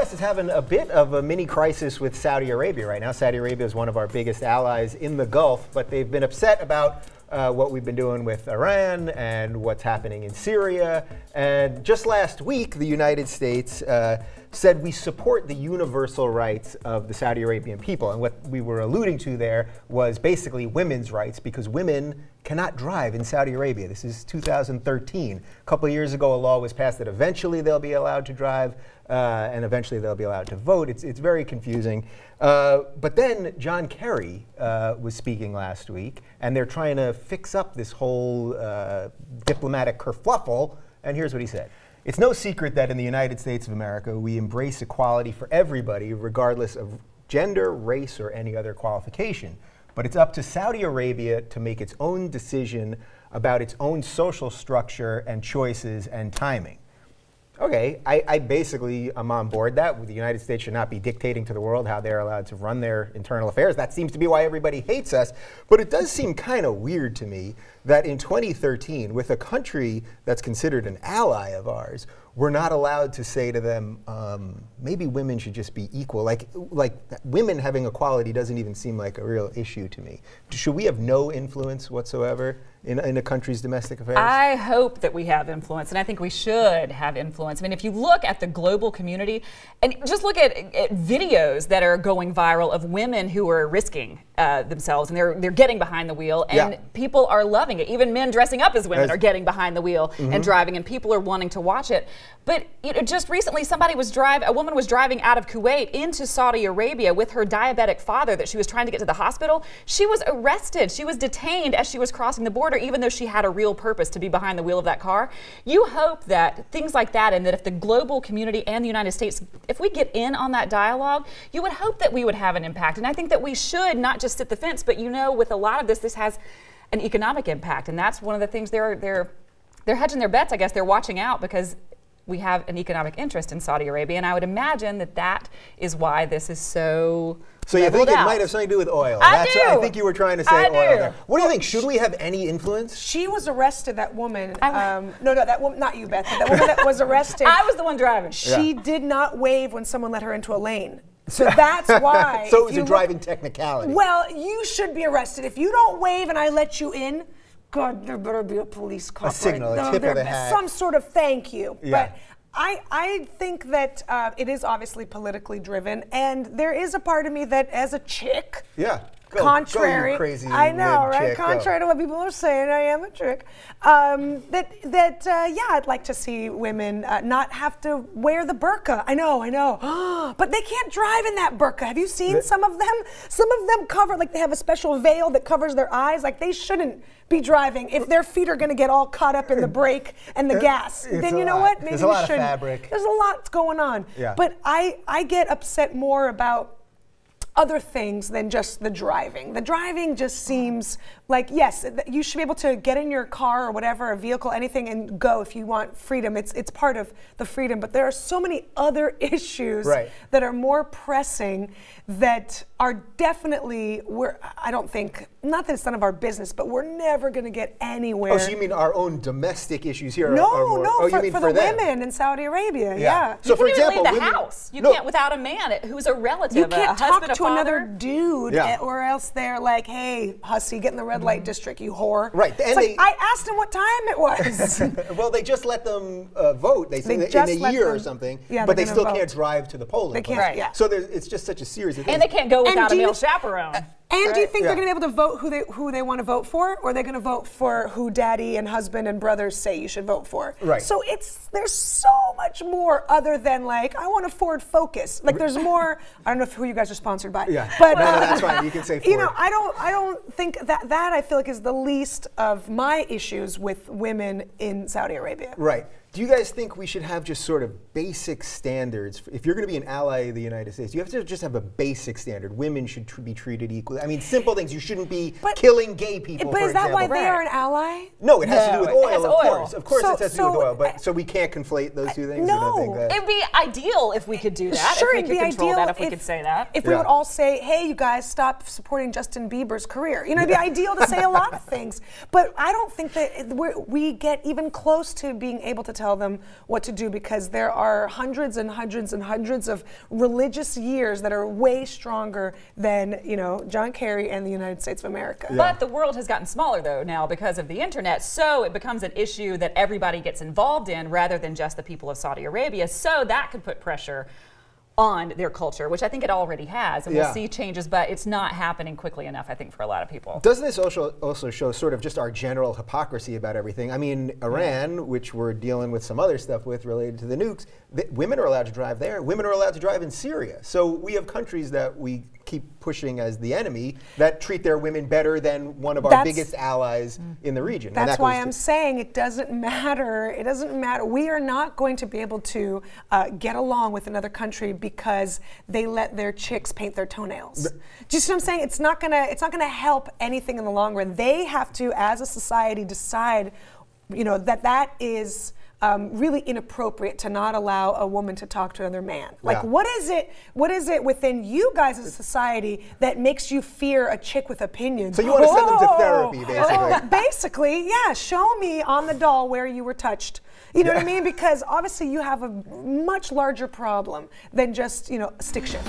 U.S. is having a bit of a mini crisis with Saudi Arabia right now. Saudi Arabia is one of our biggest allies in the Gulf, but they've been upset about what we've been doing with Iran and what's happening in Syria. And just last week, the United States said we support the universal rights of the Saudi Arabian people. And what we were alluding to there was basically women's rights, because women cannot drive in Saudi Arabia. This is 2013. A couple of years ago, a law was passed that eventually they'll be allowed to drive, and eventually they'll be allowed to vote. It's very confusing. But then John Kerry was speaking last week, and they're trying to fix up this whole diplomatic kerfluffle. And here's what he said. It's no secret that in the United States of America, we embrace equality for everybody, regardless of gender, race, or any other qualification. But it's up to Saudi Arabia to make its own decision about its own social structure and choices and timing. Okay, I basically am on board that. The United States should not be dictating to the world how they're allowed to run their internal affairs. That seems to be why everybody hates us. But it does seem kind of weird to me that in 2013, with a country that's considered an ally of ours, we're not allowed to say to them, maybe women should just be equal. Like women having equality doesn't even seem like a real issue to me. Should we have no influence whatsoever in a country's domestic affairs? I hope that we have influence, and I think we should have influence. I mean, if you look at the global community, and just look at videos that are going viral of women who are risking themselves, and they're getting behind the wheel, and people are loving it. Even men dressing up as women are getting behind the wheel and driving, and people are wanting to watch it. But just recently, a woman was driving out of Kuwait into Saudi Arabia with her diabetic father that she was trying to get to the hospital. She was arrested. She was detained as she was crossing the border, even though she had a real purpose to be behind the wheel of that car. You hope that things like that, and that if the global community and the United States, if we get in on that dialogue, you would hope that we would have an impact. And I think that we should not just sit the fence, but with a lot of this has an economic impact. And that's one of the things they're hedging their bets, I guess. They're watching out because we have an economic interest in Saudi Arabia, and I would imagine that is why this is so. So you think it might have something to do with oil? I think you were trying to say oil there. What do you think? Should we have any influence? She was arrested, that woman. No, that woman, not you, Beth. That woman that was arrested. I was the one driving. She did not wave when someone let her into a lane. So that's why. So it was a driving technicality. Well, you should be arrested. If you don't wave and I let you in, God, there better be a police cop. A signal, a tip of the hat. Some sort of thank you. Yeah. But I think that it is obviously politically driven, and there is a part of me that, as a chick, contrary, go, you crazy I know, right? Chick, contrary to what people are saying, I am a chick. Yeah, I'd like to see women not have to wear the burqa. I know, but they can't drive in that burqa. Have you seen some of them? Some of them cover, like they have a special veil that covers their eyes. Like they shouldn't be driving if their feet are going to get all caught up in the brake and the gas. Then you know what? Maybe there's a lot of fabric. There's a lot going on. Yeah. But I get upset more about other things than just the driving. The driving just seems like, yes, you should be able to get in your car or whatever, a vehicle, anything, and go if you want freedom. It's part of the freedom. But there are so many other issues that are more pressing that are definitely, I don't think, not that it's none of our business, but we're never going to get anywhere. Oh, so you mean our own domestic issues here? No, for the women in Saudi Arabia, yeah. So for example, leave the house. You can't without a man who's a relative, you can't a husband, talk to another dude, or else they're like, hey, hussy, get in the red light district, you whore. Right. And I asked him what time it was. Well, they just let them vote. They say in a year or something, but they still can't drive to the polling place. They can't, So it's just such a series of things. And they can't go without a male chaperone. And do you think they're going to be able to vote who they want to vote for, or are they going to vote for who daddy and husband and brothers say you should vote for? Right. So there's so much more other than like, I want a Ford Focus. Like there's more. I don't know who you guys are sponsored by. Yeah. But no, that's fine. You can say Ford. I don't think that I feel like is the least of my issues with women in Saudi Arabia. Right. Do you guys think we should have just sort of basic standards? If you're going to be an ally of the United States, you have to just have a basic standard. Women should be treated equally. I mean, simple things. You shouldn't be killing gay people, But is that why they are an ally? No, it has to do with oil, of course. Of course it has to do with oil. But so we can't conflate those two things? No. It'd be ideal if we could do that. Sure, if we could control that, if we could say that. If we would all say, hey, you guys, stop supporting Justin Bieber's career. You know, it'd be ideal to say a lot of things. But I don't think that we get even close to being able to tell tell them what to do, because there are hundreds and hundreds and hundreds of religious years that are way stronger than, you know, John Kerry and the United States of America. Yeah. But the world has gotten smaller though now because of the internet, so it becomes an issue that everybody gets involved in rather than just the people of Saudi Arabia. So that could put pressure on their culture, which I think it already has, and we'll see changes, but it's not happening quickly enough, I think, for a lot of people. Doesn't this also show sort of just our general hypocrisy about everything? I mean, Iran, which we're dealing with some other stuff with related to the nukes, women are allowed to drive there. Women are allowed to drive in Syria. So we have countries that we keep pushing as the enemy that treat their women better than one of our biggest allies in the region. That's why I'm saying it doesn't matter. It doesn't matter. We are not going to be able to get along with another country because they let their chicks paint their toenails. Do you see what I'm saying? It's not gonna help anything in the long run. They have to, as a society, decide, you know, that is really inappropriate to not allow a woman to talk to another man. Like, what is it within you guys as a society that makes you fear a chick with opinions? So you want to send them to therapy, basically. Basically, yeah. Show me on the doll where you were touched. You know what I mean? Because obviously you have a much larger problem than just, you know, stick shift.